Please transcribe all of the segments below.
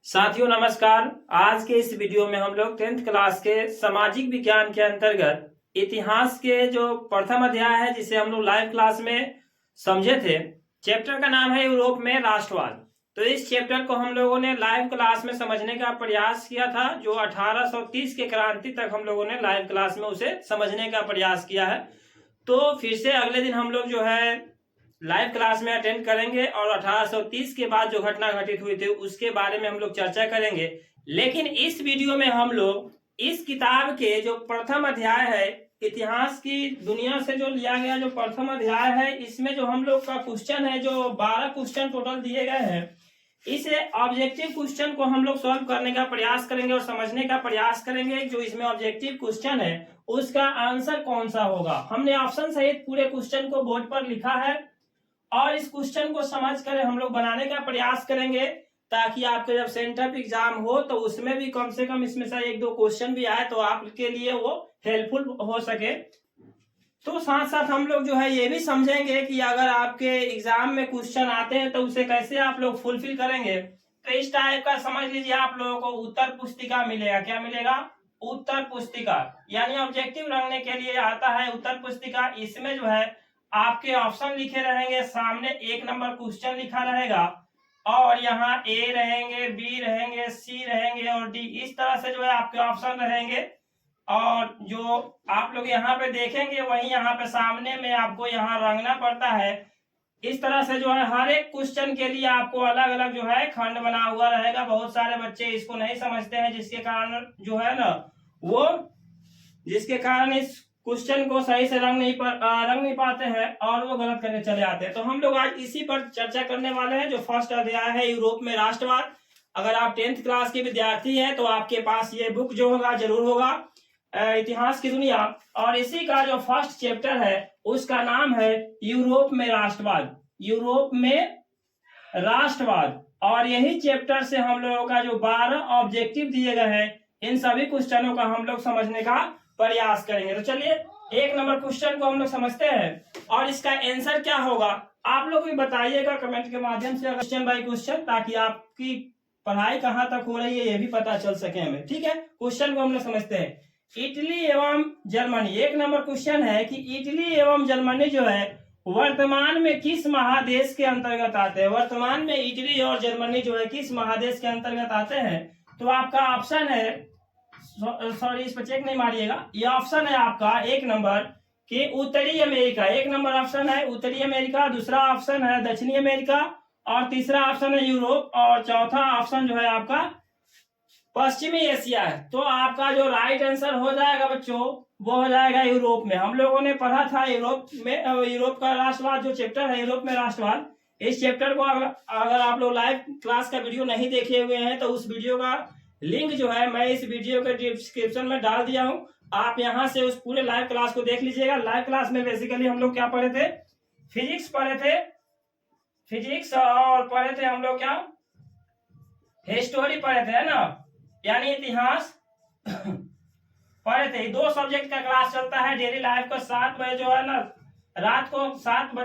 साथियों नमस्कार। आज के इस वीडियो में हम लोग 10th क्लास के सामाजिक विज्ञान के अंतर्गत इतिहास के जो प्रथम अध्याय है जिसे हम लोग लाइव क्लास में समझे थे, चैप्टर का नाम है यूरोप में राष्ट्रवाद। तो इस चैप्टर को हम लोगों ने लाइव क्लास में समझने का प्रयास किया था, जो 1830 के क्रांति तक हम लोगों ने लाइव क्लास में उसे समझने का प्रयास किया है। तो फिर से अगले दिन हम लोग जो है लाइव क्लास में अटेंड करेंगे और 1830 के बाद जो घटना घटित हुई थी उसके बारे में हम लोग चर्चा करेंगे। लेकिन इस वीडियो में हम लोग इस किताब के जो प्रथम अध्याय है, इतिहास की दुनिया से जो लिया गया जो प्रथम अध्याय है, इसमें जो हम लोग का क्वेश्चन है, जो 12 क्वेश्चन टोटल दिए गए हैं, इस ऑब्जेक्टिव क्वेश्चन को हम लोग सॉल्व करने का प्रयास करेंगे और समझने का प्रयास करेंगे जो इसमें ऑब्जेक्टिव क्वेश्चन है उसका आंसर कौन सा होगा। हमने ऑप्शन सहित पूरे क्वेश्चन को बोर्ड पर लिखा है और इस क्वेश्चन को समझ कर हम लोग बनाने का प्रयास करेंगे ताकि आपके जब सेंटर पे एग्जाम हो तो उसमें भी कम से कम इसमें से एक दो क्वेश्चन भी आए तो आपके लिए वो हेल्पफुल हो सके। तो साथ साथ हम लोग जो है ये भी समझेंगे कि अगर आपके एग्जाम में क्वेश्चन आते हैं तो उसे कैसे आप लोग फुलफिल करेंगे। तो इस टाइप का समझ लीजिए आप लोगों को उत्तर पुस्तिका मिलेगा। क्या मिलेगा? उत्तर पुस्तिका, यानी ऑब्जेक्टिव रखने के लिए आता है उत्तर पुस्तिका। इसमें जो है आपके ऑप्शन लिखे रहेंगे, सामने 1 नंबर क्वेश्चन लिखा रहेगा और यहाँ ए रहेंगे, बी रहेंगे, सी रहेंगे और डी। इस तरह से जो है आपके ऑप्शन रहेंगे और जो आप लोग यहाँ पे देखेंगे वही यहाँ पे सामने में आपको यहाँ रंगना पड़ता है। इस तरह से जो है हर एक क्वेश्चन के लिए आपको अलग अलग जो है खंड बना हुआ रहेगा। बहुत सारे बच्चे इसको नहीं समझते हैं, जिसके कारण इस क्वेश्चन को सही से रंग नहीं पाते हैं और वो गलत करके चले आते हैं। तो हम लोग आज इसी पर चर्चा करने वाले हैं जो फर्स्ट अध्याय है यूरोप में राष्ट्रवाद। अगर आप 10th क्लास के विद्यार्थी हैं तो आपके पास ये बुक जो होगा जरूर होगा, इतिहास की दुनिया, और इसी का जो फर्स्ट चैप्टर है उसका नाम है यूरोप में राष्ट्रवाद। यूरोप में राष्ट्रवाद, और यही चैप्टर से हम लोगों का जो 12 ऑब्जेक्टिव दिए गए हैं इन सभी क्वेश्चनों का हम लोग समझने का प्रयास करेंगे। तो चलिए 1 नंबर क्वेश्चन को हम लोग समझते हैं और इसका आंसर क्या होगा आप लोग भी बताइएगा कमेंट के माध्यम से, क्वेश्चन बाय क्वेश्चन, ताकि आपकी पढ़ाई कहाँ तक हो रही है ये भी पता चल सके हमें। ठीक है, क्वेश्चन को हम लोग समझते हैं। इटली एवं जर्मनी, 1 नंबर क्वेश्चन है कि इटली एवं जर्मनी जो है वर्तमान में किस महादेश के अंतर्गत आते हैं। वर्तमान में इटली और जर्मनी जो है किस महादेश के अंतर्गत आते हैं। तो आपका ऑप्शन है, सॉरी इस पर चेक नहीं मारिएगा, ये ऑप्शन है आपका 1 नंबर कि उत्तरी अमेरिका। 1 नंबर ऑप्शन है उत्तरी अमेरिका, दूसरा ऑप्शन है दक्षिणी अमेरिका और तीसरा ऑप्शन है यूरोप और चौथा ऑप्शन जो है आपका पश्चिमी एशिया है। तो आपका जो राइट आंसर हो जाएगा बच्चों वो हो जाएगा यूरोप में। हम लोगों ने पढ़ा था यूरोप का राष्ट्रवाद जो चैप्टर है यूरोप में राष्ट्रवाद। इस चैप्टर को अगर आप लोग लाइव क्लास का वीडियो नहीं देखे हुए हैं तो उस वीडियो का लिंक जो है मैं इस वीडियो के डिस्क्रिप्शन में डाल दिया हूं, आप यहां से उस पूरे लाइव क्लास को देख लीजिएगा। लाइव क्लास में बेसिकली हम लोग क्या पढ़े थे, फिजिक्स पढ़े थे, फिजिक्स और पढ़े थे हम लोग क्या, हिस्टोरी पढ़े थे, है ना, यानी इतिहास पढ़े थे। 2 सब्जेक्ट का क्लास चलता है डेली लाइव का। 7 बजे जो है ना रात को 7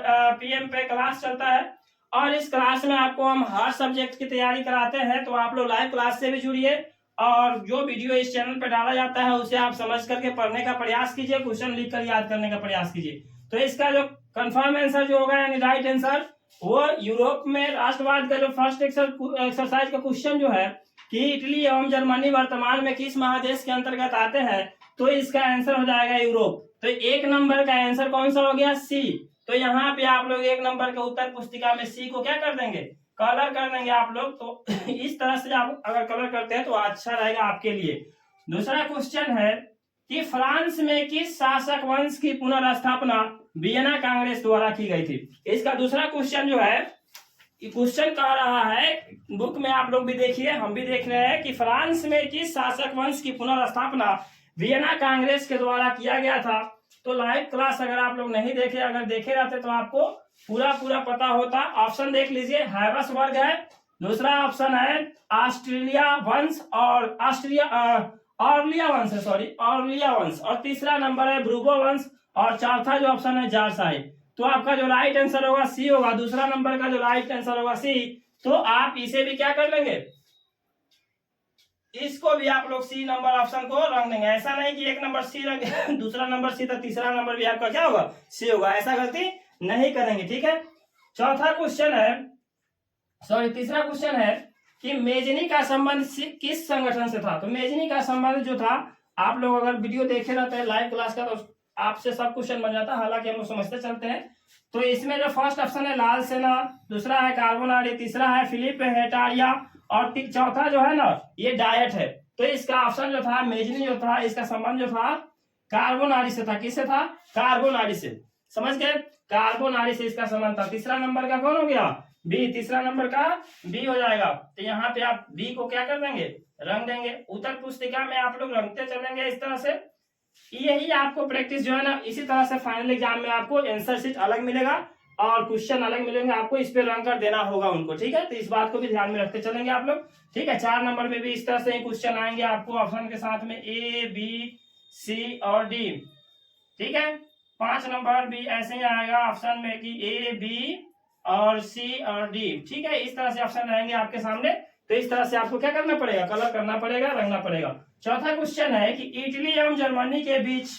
PM पे क्लास चलता है और इस क्लास में आपको हम हर सब्जेक्ट की तैयारी कराते हैं। तो आप लोग लाइव क्लास से भी जुड़िए और जो वीडियो इस चैनल पर डाला जाता है उसे आप समझ करके पढ़ने का प्रयास कीजिए, क्वेश्चन लिख कर याद करने का प्रयास कीजिए। तो इसका जो कंफर्म आंसर जो होगा यानी राइट आंसर वो यूरोप में राष्ट्रवाद का जो फर्स्ट एक्सरसाइज का क्वेश्चन जो है कि इटली एवं जर्मनी वर्तमान में किस महादेश के अंतर्गत आते हैं, तो इसका आंसर हो जाएगा यूरोप। तो 1 नंबर का आंसर कौन सा हो गया, सी। तो यहाँ पे आप लोग 1 नंबर के उत्तर पुस्तिका में सी को क्या कर देंगे, कलर कर देंगे आप लोग। तो इस तरह से आप अगर कलर करते हैं तो अच्छा रहेगा आपके लिए। दूसरा क्वेश्चन है कि फ्रांस में किस शासक वंश की पुनर्स्थापना वियना कांग्रेस द्वारा की गई थी। इसका दूसरा क्वेश्चन जो है, क्वेश्चन कह रहा है, बुक में आप लोग भी देखिए हम भी देख रहे हैं कि फ्रांस में किस शासक वंश की पुनर्स्थापना वियना कांग्रेस के द्वारा किया गया था। तो लाइव क्लास अगर आप लोग नहीं देखे, अगर देखे रहते तो आपको पूरा पता होता। ऑप्शन देख लीजिए, हैबसबर्ग है, दूसरा ऑप्शन है ऑस्ट्रेलिया वंश और ऑर्लिया वंश है, ऑर्लिया वंश, और तीसरा नंबर है ब्रूबो वंश और चौथा जो ऑप्शन है जारसाई। तो आपका जो राइट आंसर होगा सी होगा। दूसरा नंबर का जो राइट आंसर होगा सी। तो आप इसे भी क्या कर लेंगे, इसको भी आप लोग सी नंबर ऑप्शन को रंग देंगे। ऐसा नहीं कि एक नंबर सी रंग दूसरा नंबर सी तो तीसरा नंबर भी आपका क्या होगा, सी होगा, ऐसा गलती नहीं करेंगे, ठीक है। चौथा क्वेश्चन है, सॉरी तीसरा क्वेश्चन है कि मेजनी का संबंध किस संगठन से था। तो मेजनी का संबंध जो था, आप लोग अगर वीडियो देखे रहते हैं लाइव क्लास का तो आपसे सब क्वेश्चन बन जाता है, हालांकि हम लोग समझते चलते हैं। तो इसमें जो फर्स्ट ऑप्शन है लाल सेना, दूसरा है कार्बोनारी, तीसरा है फिलिप हेटारिया और चौथा जो है ना ये डायट है। तो इसका ऑप्शन जो था मेजनी जो था, इसका संबंध जो था कार्बोनारी से था। किससे था, कार्बोनारी से, समझ गए, कार्बोनारी से इसका संबंध था। तीसरा नंबर का कौन हो गया, बी, तीसरा नंबर का बी हो जाएगा। तो यहाँ पे आप बी को क्या कर देंगे, रंग देंगे। उत्तर पुस्तिका में आप लोग रंगते चलेंगे इस तरह से। यही आपको प्रैक्टिस जो है ना, इसी तरह से फाइनल एग्जाम में आपको आंसर शीट अलग मिलेगा और क्वेश्चन अलग मिलेंगे, आपको इस पे रंग कर देना होगा उनको, ठीक है। तो इस बात को भी ध्यान में रखते चलेंगे आप लोग, ठीक है। 4 नंबर में भी इस तरह से क्वेश्चन आएंगे आपको ऑप्शन के साथ में ए, बी, सी और डी, ठीक है। 5 नंबर भी ऐसे ही आएगा ऑप्शन में कि ए, बी और सी और डी, ठीक है। इस तरह से ऑप्शन रहेंगे आपके सामने। तो इस तरह से आपको क्या करना पड़ेगा, कलर करना पड़ेगा, रंगना पड़ेगा। चौथा क्वेश्चन है कि इटली एवं जर्मनी के बीच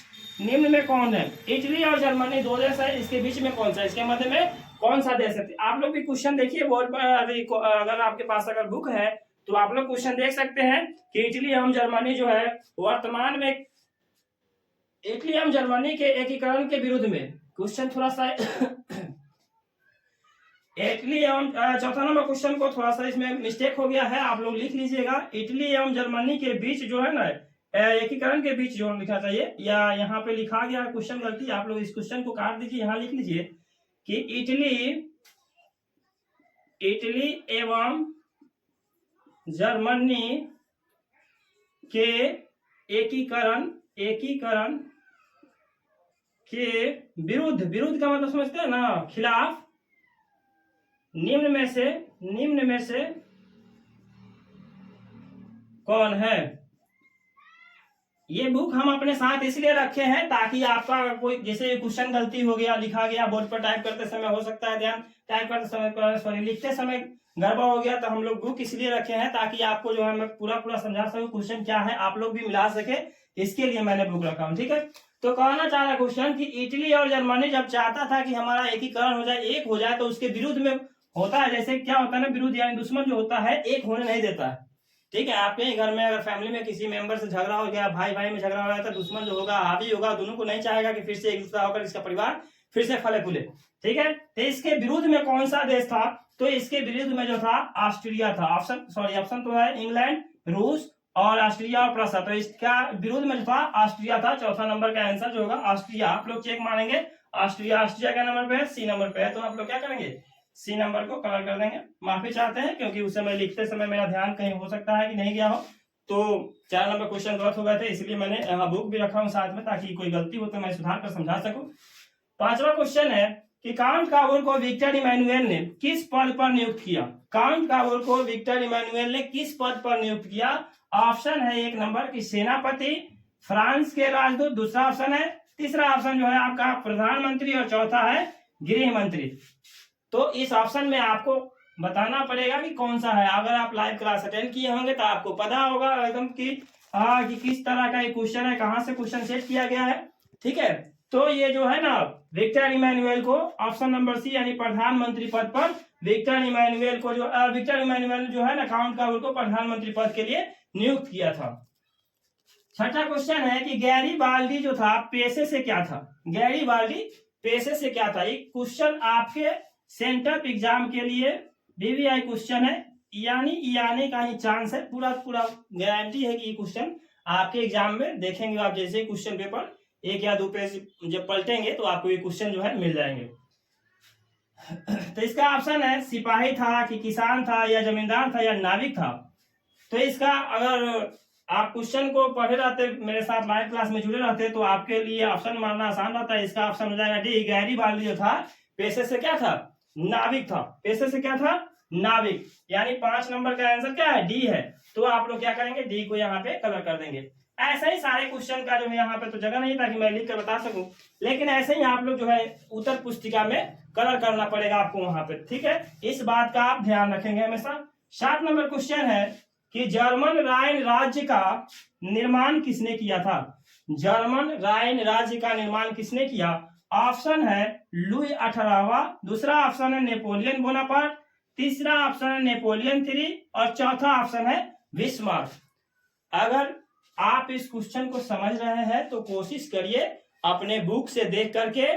निम्न में कौन है। इटली और जर्मनी दो देश है, इसके बीच में कौन सा, इसके मध्य में कौन सा देश है। आप लोग भी क्वेश्चन देखिए बोर्ड पर, अगर आपके पास अगर बुक है तो आप लोग क्वेश्चन देख सकते हैं कि इटली एवं जर्मनी जो है वर्तमान में, इटली एवं जर्मनी के एकीकरण के विरुद्ध में, क्वेश्चन थोड़ा सा इटली एवं चौथा नंबर क्वेश्चन को थोड़ा सा इसमें मिस्टेक हो गया है, आप लोग लिख लीजिएगा। इटली एवं जर्मनी के बीच जो है ना एकीकरण के बीच जो लिखना चाहिए, या यहाँ पे लिखा गया क्वेश्चन गलती, आप लोग इस क्वेश्चन को काट दीजिए, यहाँ लिख लीजिए कि इटली एवं जर्मनी के एकीकरण के विरुद्ध, विरुद्ध का मतलब समझते हैं ना, खिलाफ, निम्न में से कौन है। ये बुक हम अपने साथ इसलिए रखे हैं ताकि आपका कोई जैसे क्वेश्चन गलती हो गया, लिखा गया बोर्ड पर, टाइप करते समय हो सकता है ध्यान, टाइप करते समय सॉरी लिखते समय गड़बड़ हो गया, तो हम लोग बुक इसलिए रखे हैं ताकि आपको जो है मैं पूरा समझा सकूं क्वेश्चन क्या है, आप लोग भी मिला सके, इसके लिए मैंने बुक रखा हूं, ठीक है। तो कहना चाह रहा क्वेश्चन कि इटली और जर्मनी जब चाहता था कि हमारा एकीकरण हो जाए, एक हो जाए, तो उसके विरुद्ध में होता है, जैसे क्या होता है ना, विरुद्ध यानी दुश्मन जो होता है एक होने नहीं देता है, ठीक है। आपके घर में अगर फैमिली में किसी मेंबर से झगड़ा हो गया, भाई भाई में झगड़ा हो गया, तो दुश्मन जो होगा हावी होगा, दोनों को नहीं चाहेगा कि फिर से एक दूसरा होकर इसका परिवार फिर से फले फूले, ठीक है। तो इसके विरुद्ध में कौन सा देश था, तो इसके विरुद्ध में जो था ऑस्ट्रिया था। ऑप्शन तो है इंग्लैंड, रूस और ऑस्ट्रिया और प्रूसिया, तो इसका विरुद्ध में जो था ऑस्ट्रिया था। चौथा नंबर का आंसर जो होगा ऑस्ट्रिया, आप लोग चेक मारेंगे ऑस्ट्रिया क्या नंबर पे है, सी नंबर पे है, तो आप लोग क्या करेंगे, सी नंबर को कलर कर देंगे। माफी चाहते हैं क्योंकि उस समय लिखते समय मेरा ध्यान कहीं हो सकता है कि नहीं गया हो, तो 4 नंबर क्वेश्चन गलत हो गए थे, इसलिए मैंने बुक भी रखा हूं साथ में ताकि कोई गलती हो तो मैं सुधार कर समझा सकूं। 5वां क्वेश्चन है कि काउंट काबुल को विक्टर इमैनुअल ने किस पद पर नियुक्त किया। काउंट काबुल को विक्टर इमैनुअल ने किस पद पर नियुक्त किया। ऑप्शन है 1 नंबर की सेनापति, फ्रांस के राजदूत, दूसरा ऑप्शन है, तीसरा ऑप्शन जो है आपका प्रधानमंत्री और चौथा है गृह मंत्री। तो इस ऑप्शन में आपको बताना पड़ेगा कि कौन सा है। अगर आप लाइव क्लास अटेंड किए होंगे तो आपको पता होगा एकदम कि किस तरह का ये क्वेश्चन है, कहां से क्वेश्चन सेट किया गया है, ठीक है। तो ये जो है ना विक्टर इमैनुअल को ऑप्शन नंबर सी यानी प्रधानमंत्री पद पर विक्टर इमैनुअल जो है ना काउंट काबुल को प्रधानमंत्री पद के लिए नियुक्त किया था। 6ठा क्वेश्चन है कि गैरीबाल्डी जो था पेशे से क्या था। गैरीबाल्डी पेशे से क्या था। ये क्वेश्चन आपके सेंटर एग्जाम के लिए बीवीआई क्वेश्चन है, यानी का ही चांस है, पूरा गारंटी है कि ये क्वेश्चन आपके एग्जाम में देखेंगे आप। जैसे क्वेश्चन पेपर 1 या 2 पेज जब पलटेंगे तो आपको ये क्वेश्चन जो है मिल जाएंगे। तो इसका ऑप्शन है सिपाही था कि किसान था या जमींदार था या नाविक था। तो इसका अगर आप क्वेश्चन को पढ़े रहते, मेरे साथ लाइव क्लास में जुड़े रहते, तो आपके लिए ऑप्शन मारना आसान रहता है। इसका ऑप्शन हो जाएगा डी, गैरीबाल्डी जो था पेशे से क्या था, नाविक था। पेशे से क्या था, नाविक, यानी 5 नंबर का आंसर क्या है, डी है। तो आप लोग क्या करेंगे, डी को यहाँ पे कलर कर देंगे। ऐसा ही सारे क्वेश्चन का जो है यहाँ पे तो जगह नहीं था कि मैं लिख कर बता सकूं, लेकिन ऐसे ही आप लोग जो है उत्तर पुस्तिका में कलर करना पड़ेगा आपको वहां पे, ठीक है। इस बात का आप ध्यान रखेंगे हमेशा। 7 नंबर क्वेश्चन है कि जर्मन राइन राज्य का निर्माण किसने किया था? जर्मन राइन राज्य का निर्माण किसने किया? ऑप्शन है लुई 18वां, दूसरा ऑप्शन है नेपोलियन बोनापार्ट, तीसरा ऑप्शन है नेपोलियन III और चौथा ऑप्शन है बिस्मार्क। अगर आप इस क्वेश्चन को समझ रहे हैं तो कोशिश करिए अपने बुक से देख करके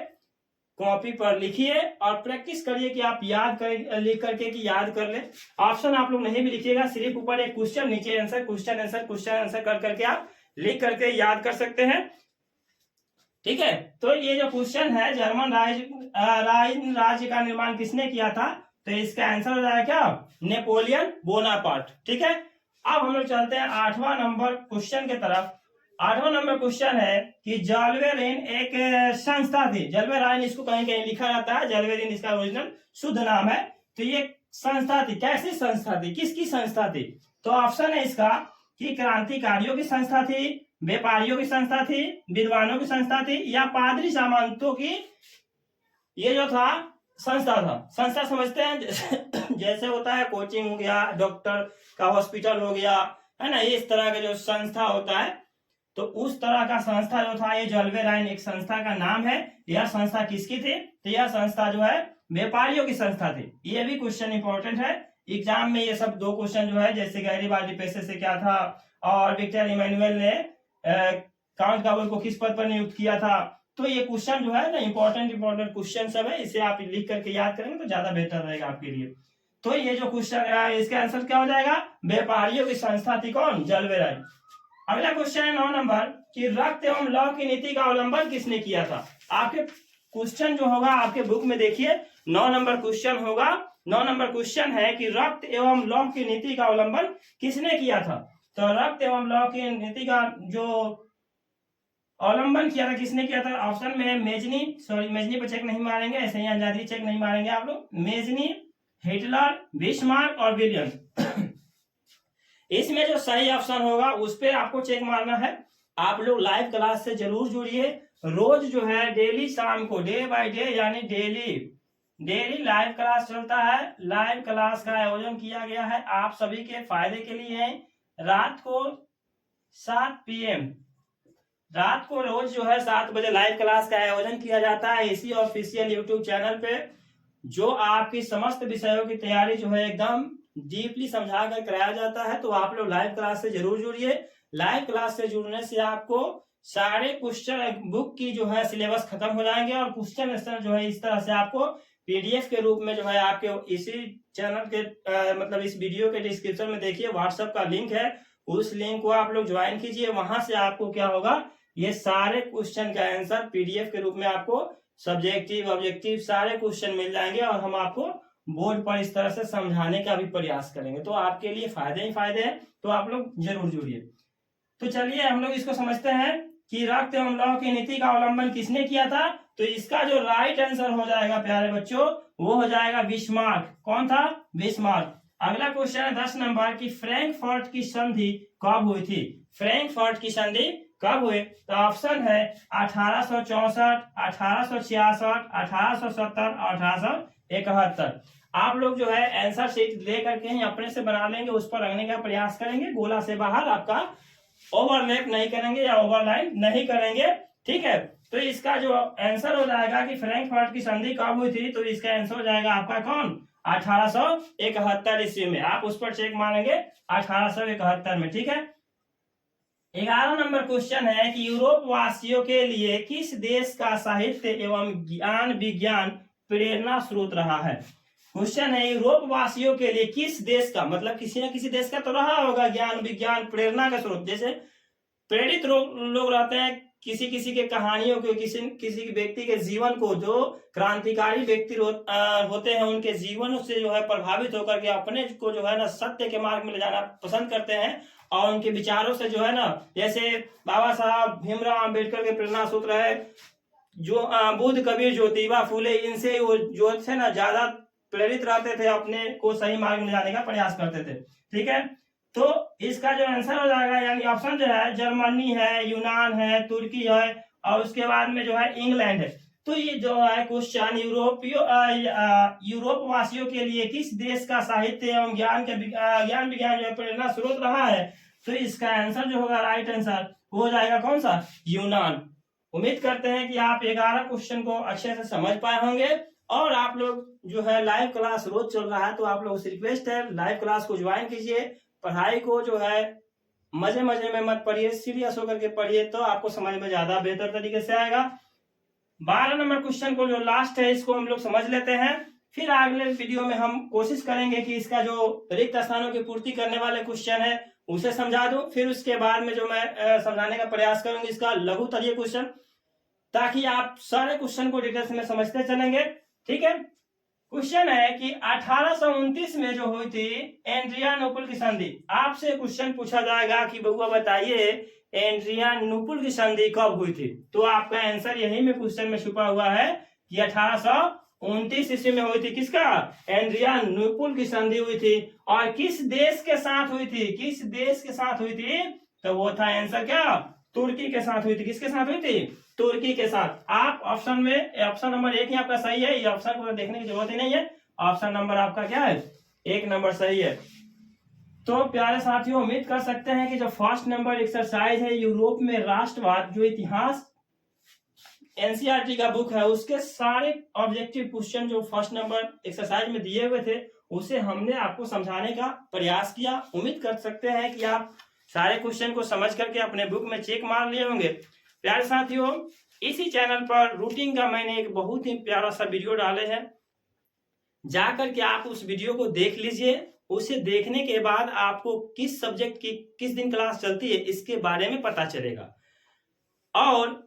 कॉपी पर लिखिए और प्रैक्टिस करिए कि आप याद कर लिख करके कि याद कर ले। ऑप्शन आप लोग नहीं भी लिखिएगा, सिर्फ ऊपर एक क्वेश्चन, नीचे answer, question answer, question answer कर करके आप लिख करके याद कर सकते हैं। ठीक है, तो ये जो क्वेश्चन है जर्मन राइन राज्य का निर्माण किसने किया था, तो इसका आंसर हो जाएगा क्या? Napoleon Bonaparte. ठीक है, अब हम लोग चलते हैं 8वां नंबर क्वेश्चन की तरफ। 8वां नंबर क्वेश्चन है कि जल्वेरिन एक संस्था थी। जल्वेराइन इसको कहीं कहीं लिखा जाता है, जल्वेरिन इसका ओरिजिनल शुद्ध नाम है। तो ये संस्था थी, कैसी संस्था थी, किसकी संस्था थी? तो ऑप्शन है इसका कि क्रांतिकारियों की संस्था थी, व्यापारियों की संस्था थी, विद्वानों की संस्था थी, या पादरी सामंतों की ये जो था संस्था था। संस्था समझते हैं जैसे होता है कोचिंग हो गया, डॉक्टर का हॉस्पिटल हो गया, है ना, इस तरह का जो संस्था होता है, तो उस तरह का संस्था जो था ये जल्वेराइन एक संस्था का नाम है। यह संस्था किसकी थी? तो यह संस्था जो है व्यापारियों की संस्था थी। ये भी क्वेश्चन इंपॉर्टेंट है एग्जाम में। ये सब दो क्वेश्चन जो है, जैसे गैरीबाल्डी पेशे से क्या था और विक्टर इमैनुअल ने काउंट गाबल को किस पद पर नियुक्त किया था। तो ये क्वेश्चन जो है ना इंपॉर्टेंट क्वेश्चन सब है, इसे आप लिख करके याद करेंगे तो ज्यादा बेहतर रहेगा आपके लिए। तो ये जो क्वेश्चन है इसका आंसर क्या हो जाएगा? व्यापारियों की संस्था थी कौन? जल्वेराइन। अगला क्वेश्चन है 9 नंबर कि रक्त एवं लौह की नीति का अवलंबन किसने किया था? आपके क्वेश्चन जो होगा आपके बुक में देखिए 9 नंबर क्वेश्चन होगा। 9 नंबर क्वेश्चन है कि रक्त एवं लौह की नीति का अवलंबन किसने किया था? तो रक्त एवं लौह की नीति का जो अवलंबन किया था किसने किया था? ऑप्शन में मेजनी, सॉरी मेजनी पर चेक नहीं मारेंगे, ऐसे ही अंजादी चेक नहीं मारेंगे आप लोग। मेजनी, हिटलर, बिस्मार्क और विलियम। इसमें जो सही ऑप्शन होगा उस पर आपको चेक मारना है। आप लोग लाइव क्लास से जरूर जुड़िए। रोज जो है डेली शाम को, डे बाय डे यानी डेली लाइव क्लास चलता है। लाइव क्लास का आयोजन किया गया है आप सभी के फायदे के लिए है। रात को 7 PM, रात को रोज जो है 7 बजे लाइव क्लास का आयोजन किया जाता है इसी ऑफिशियल यूट्यूब चैनल पे, जो आपकी समस्त विषयों की तैयारी जो है एकदम डीपली समझा कर कराया जाता है। तो आप लोग लाइव क्लास से जरूर जुड़िए। लाइव क्लास से जुड़ने से आपको सारे क्वेश्चन बुक की जो है सिलेबस खत्म हो जाएंगे और क्वेश्चन आंसर जो है इस तरह से आपको PDF के रूप में जो है आपके इसी चैनल के मतलब इस वीडियो के डिस्क्रिप्शन में देखिए व्हाट्सएप का लिंक है, उस लिंक को आप लोग ज्वाइन कीजिए। वहां से आपको क्या होगा, ये सारे क्वेश्चन का आंसर PDF के रूप में आपको सब्जेक्टिव ऑब्जेक्टिव सारे क्वेश्चन मिल जाएंगे और हम आपको बोर्ड पर इस तरह से समझाने का भी प्रयास करेंगे। तो आपके लिए फायदे ही फायदे हैं, तो आप लोग जरूर जुड़िए। तो चलिए हम लोग इसको समझते हैं कि रक्त एवं लौह की नीति का अवलंबन किसने किया था। तो इसका जो राइट आंसर हो जाएगा प्यारे बच्चों वो हो जाएगा बिस्मार्क। कौन था? बिस्मार्क। अगला क्वेश्चन है 10 नंबर की फ्रैंकफर्ट की संधि कब हुई थी? फ्रैंकफर्ट की संधि कब हुए? तो ऑप्शन है 1864, 1866, 1870 और 1871। आप लोग जो है आंसर शीट ले करके ही अपने से बना लेंगे, उस पर रखने का प्रयास करेंगे, गोला से बाहर आपका ओवरलैप नहीं करेंगे या ओवरलाइन नहीं करेंगे। ठीक है, तो इसका जो आंसर हो जाएगा कि फ्रैंकफर्ट की संधि कब हुई थी, तो इसका आंसर हो जाएगा आपका कौन? 1871 ईस्वी में। आप उस पर चेक मारेंगे 1871 में। ठीक है, 11 नंबर क्वेश्चन है कि यूरोप वासियों के लिए किस देश का साहित्य एवं ज्ञान विज्ञान प्रेरणा स्रोत रहा है? क्वेश्चन है यूरोप वासियों के लिए किस देश का, मतलब किसी न किसी देश का तो रहा होगा ज्ञान विज्ञान प्रेरणा का स्रोत। जैसे प्रेरित लोग रहते हैं किसी किसी के कहानियों को, किसी व्यक्ति के जीवन को, जो क्रांतिकारी व्यक्ति होते हैं उनके जीवन से जो है प्रभावित होकर के अपने को जो है ना सत्य के मार्ग में ले जाना पसंद करते हैं और उनके विचारों से जो है ना, जैसे बाबा साहब भीमराव अम्बेडकर के प्रेरणा सूत्र है, जो बुद्ध कबीर ज्योतिबा फूले, इनसे वो जो थे ना ज्यादा प्रेरित रहते थे, अपने को सही मार्ग में जाने का प्रयास करते थे। ठीक है, तो इसका जो आंसर हो जाएगा यानी ऑप्शन जो है जर्मनी है, यूनान है, तुर्की है और उसके बाद में जो है इंग्लैंड है। तो ये जो है क्वेश्चन यूरोप वासियों के लिए किस देश का साहित्य एवं ज्ञान विज्ञान जो प्रेरणा स्रोत रहा है, तो इसका आंसर जो होगा, राइट आंसर हो जाएगा कौन सा, यूनान। उम्मीद करते हैं कि आप 11 क्वेश्चन को अच्छे से समझ पाए होंगे। और आप लोग जो है लाइव क्लास रोज चल रहा है, तो आप लोगों से रिक्वेस्ट है लाइव क्लास को ज्वाइन कीजिए। पढ़ाई को जो है मजे मजे में मत पढ़िए, सीरियस होकर के पढ़िए, तो आपको समझ में ज्यादा बेहतर तरीके से आएगा। 12 नंबर क्वेश्चन को जो लास्ट है इसको हम लोग समझ लेते हैं, फिर अगले वीडियो में हम कोशिश करेंगे कि इसका जो रिक्त स्थानों की पूर्ति करने वाले क्वेश्चन है उसे समझा दूं। फिर उसके बाद में जो मैं समझाने का प्रयास करूंगी इसका लघु तरीय क्वेश्चन, ताकि आप सारे क्वेश्चन को डिटेल्स में समझते चलेंगे। ठीक है, क्वेश्चन है कि 1829 में जो हुई थी एड्रियानोपल की संधि। आपसे क्वेश्चन पूछा जाएगा कि बउआ बताइए एड्रियानोपल की संधि कब हुई थी, तो आपका आंसर यही में क्वेश्चन में छुपा हुआ है कि 1829 ईस्वी में हुई थी। किसका, एड्रियानोपल की संधि हुई थी। और किस देश के साथ हुई थी, किस देश के साथ हुई थी, तो वो था आंसर क्या, तुर्की के साथ हुई थी। किसके साथ हुई थी, तुर्की के साथ। आप ऑप्शन में ऑप्शन नंबर 1 ही आपका सही है, ये ऑप्शन को देखने की जरूरत ही नहीं है। ऑप्शन नंबर आपका क्या है, 1 नंबर सही है। तो प्यारे साथियों, उम्मीद कर सकते हैं कि जो फर्स्ट नंबर एक्सरसाइज है यूरोप में राष्ट्रवाद, जो इतिहास एनसीईआरटी का बुक है, उसके सारे ऑब्जेक्टिव क्वेश्चन जो फर्स्ट नंबर एक्सरसाइज में दिए हुए थे उसे हमने आपको समझाने का प्रयास किया। उम्मीद कर सकते हैं कि आप सारे क्वेश्चन को समझ करके अपने बुक में चेक मार लिए होंगे। प्यारे साथियों, इसी चैनल पर रूटीन का मैंने एक बहुत ही प्यारा सा वीडियो डाले हैं, जाकर के आप उस वीडियो को देख लीजिए। उसे देखने के बाद आपको किस सब्जेक्ट की किस दिन क्लास चलती है इसके बारे में पता चलेगा। और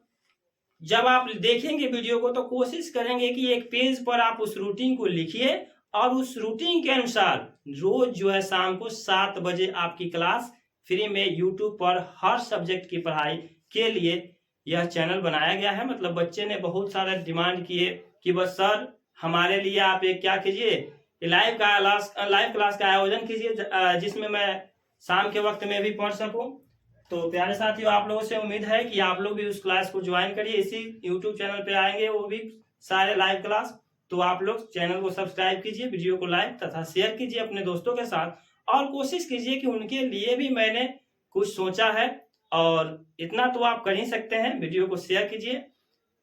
जब आप देखेंगे वीडियो को तो कोशिश करेंगे कि एक पेज पर आप उस रूटीन को लिखिए और उस रूटीन के अनुसार रोज जो है शाम को 7 बजे आपकी क्लास फ्री में यूट्यूब पर हर सब्जेक्ट की पढ़ाई के लिए यह चैनल बनाया गया है। मतलब बच्चे ने बहुत सारा डिमांड किए कि बस सर हमारे लिए आप एक क्या कीजिए, लाइव क्लास का आयोजन कीजिए जिसमें मैं शाम के वक्त में भी पढ़ सकूं। तो प्यारे साथियों, आप लोगों से उम्मीद है कि आप लोग भी उस क्लास को ज्वाइन करिए। इसी यूट्यूब चैनल पे आएंगे वो भी सारे लाइव क्लास। तो आप लोग चैनल को सब्सक्राइब कीजिए, वीडियो को लाइक तथा शेयर कीजिए अपने दोस्तों के साथ, और कोशिश कीजिए कि उनके लिए भी मैंने कुछ सोचा है। और इतना तो आप कर ही सकते हैं, वीडियो को शेयर कीजिए।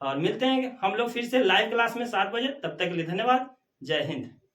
और मिलते हैं हम लोग फिर से लाइव क्लास में 7 बजे। तब तक के लिए धन्यवाद। जय हिंद।